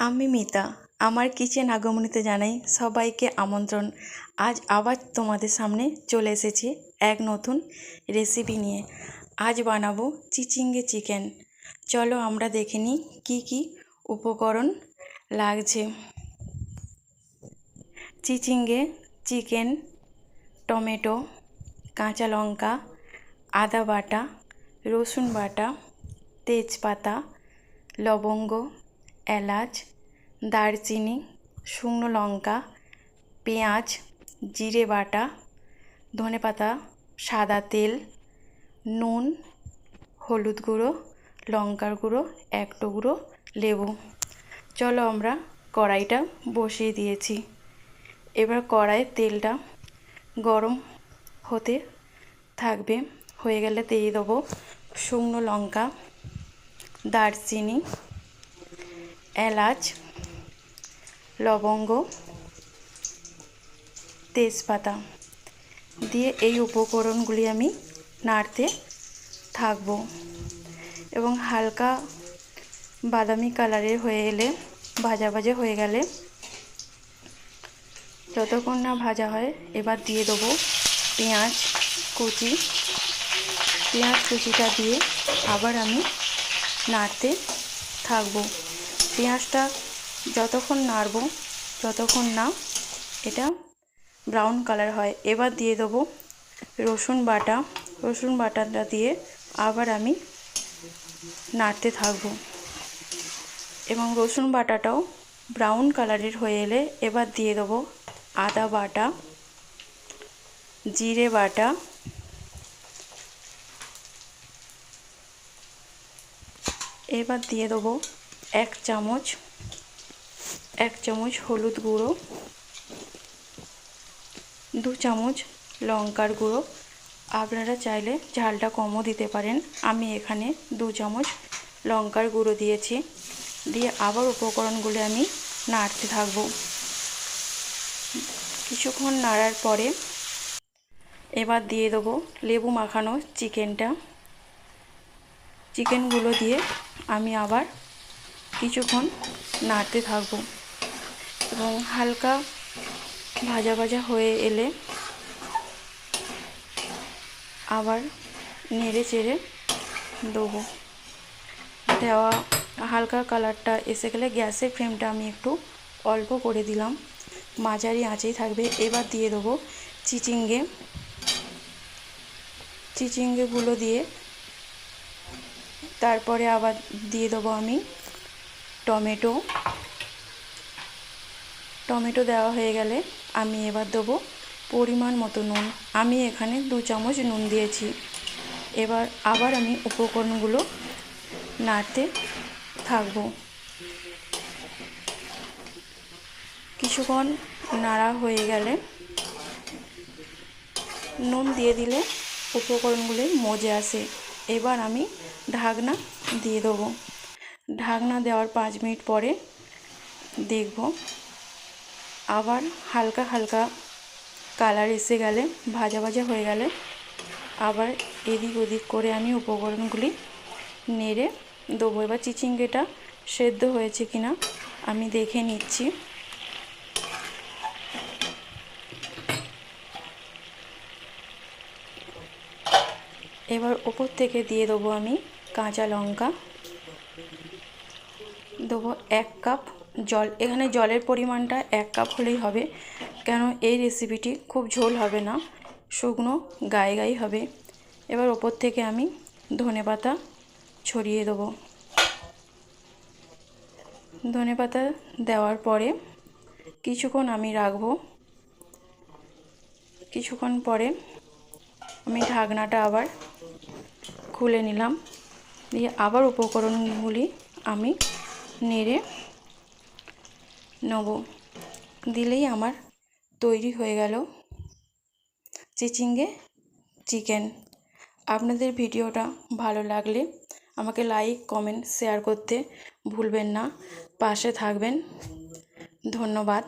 আমি মিতা। আমার কিচেন আগমনীতে জানাই সবাইকে আমন্ত্রণ। আজ আবার তোমাদের সামনে চলে এসেছি এক নতুন রেসিপি নিয়ে। আজ বানাবো চিচিঙ্গে চিকেন। চলো আমরা দেখে নিই কী কী উপকরণ লাগছে। চিচিঙ্গে চিকেন, টমেটো, কাঁচা লঙ্কা, আদা বাটা, রসুন বাটা, তেজপাতা, লবঙ্গ, এলাচ, দারচিনি, শুকনো লঙ্কা, পেঁয়াজ, জিরে বাটা, ধনেপাতা, সাদা তেল, নুন, হলুদ গুঁড়ো, লঙ্কার গুঁড়ো, এক টুকরো লেবু। চলো আমরা কড়াইটা বসিয়ে দিয়েছি। এবার কড়াইয়ের তেলটা গরম হতে থাকবে। হয়ে গেলে দিয়ে দেবো শুকনো লঙ্কা, দারচিনি, এলাচ, লবঙ্গ, তেজপাতা দিয়ে এই উপকরণগুলি আমি নাড়তে থাকবো এবং হালকা বাদামি কালারের হয়ে এলে ভাজা ভাজা হয়ে গেলে, যতক্ষণ না ভাজা হয়, এবার দিয়ে দেবো পেঁয়াজ কুচি। পেঁয়াজ কুচিটা দিয়ে আবার আমি নাড়তে থাকবো। পেঁয়াজটা যতক্ষণ নাড়ব ততক্ষণ না এটা ব্রাউন কালার হয়। এবার দিয়ে দেবো রসুন বাটা। রসুন বাটাটা দিয়ে আবার আমি নাড়তে থাকবো এবং রসুন বাটাটাও ব্রাউন কালারের হয়ে এলে এবার দিয়ে দেবো আদা বাটা, জিরে বাটা, এবার দিয়ে দেবো এক চামচ হলুদ গুঁড়ো, 2 চামচ লঙ্কার গুঁড়ো। আপনারা চাইলে ঝালটা কমও দিতে পারেন। আমি এখানে 2 চামচ লঙ্কার গুঁড়ো দিয়েছি। দিয়ে আবার উপকরণগুলো আমি নাড়তে থাকবো। কিছুক্ষণ নাড়ার পরে এবার দিয়ে দেবো লেবু মাখানো চিকেনগুলো দিয়ে আমি আবার কিছুক্ষণ নাড়তে থাকবো এবং হালকা ভাজা ভাজা হয়ে এলে আবার নেড়ে চেড়ে দেবো। দেওয়া হালকা কালারটা এসে গেলে গ্যাসের ফ্লেমটা আমি একটু অল্প করে দিলাম, মাঝারি আঁচেই থাকবে। এবার দিয়ে দেবো চিচিঙ্গেগুলো দিয়ে তারপরে আবার দিয়ে দেবো আমি টমেটো দেওয়া হয়ে গেলে আমি এবার দেবো পরিমাণ মতো নুন। আমি এখানে 2 চামচ নুন দিয়েছি। এবার আবার আমি উপকরণগুলো নাড়তে থাকবো। কিছুক্ষণ নাড়া হয়ে গেলে নুন দিয়ে দিলে উপকরণগুলি মজে আসে। এবার আমি ঢাকনা দিয়ে দেবো। ঢাকনা দেওয়ার 5 মিনিট পরে দেখব আবার হালকা হালকা কালার এসে গেলে, ভাজা ভাজা হয়ে গেলে আবার এদিক ওদিক করে আমি উপকরণগুলি নেড়ে দেবো। এবার চিচিঙ্গেটা সেদ্ধ হয়েছে কিনা আমি দেখে নিচ্ছি। এবার ওপর থেকে দিয়ে দেবো আমি কাঁচা লঙ্কা, দেবো 1 কাপ জল। এখানে জলের পরিমাণটা 1 কাপ হলেই হবে, কেন এই রেসিপিটি খুব ঝোল হবে না, শুকনো গায়ে হবে। এবার ওপর থেকে আমি ধনেপাতা ছড়িয়ে দেবো। ধনেপাতা দেওয়ার পরে কিছুক্ষণ আমি রাখবো। কিছুক্ষণ পরে আমি ঢাকনাটা আবার খুলে নিলাম। দিয়ে আবার উপকরণগুলি আমি নেড়ে নেব। দিলেই আমার তৈরি হয়ে গেল চিচিঙ্গে চিকেন। আপনাদের ভিডিওটা ভালো লাগলে আমাকে লাইক, কমেন্ট, শেয়ার করতে ভুলবেন না। পাশে থাকবেন। ধন্যবাদ।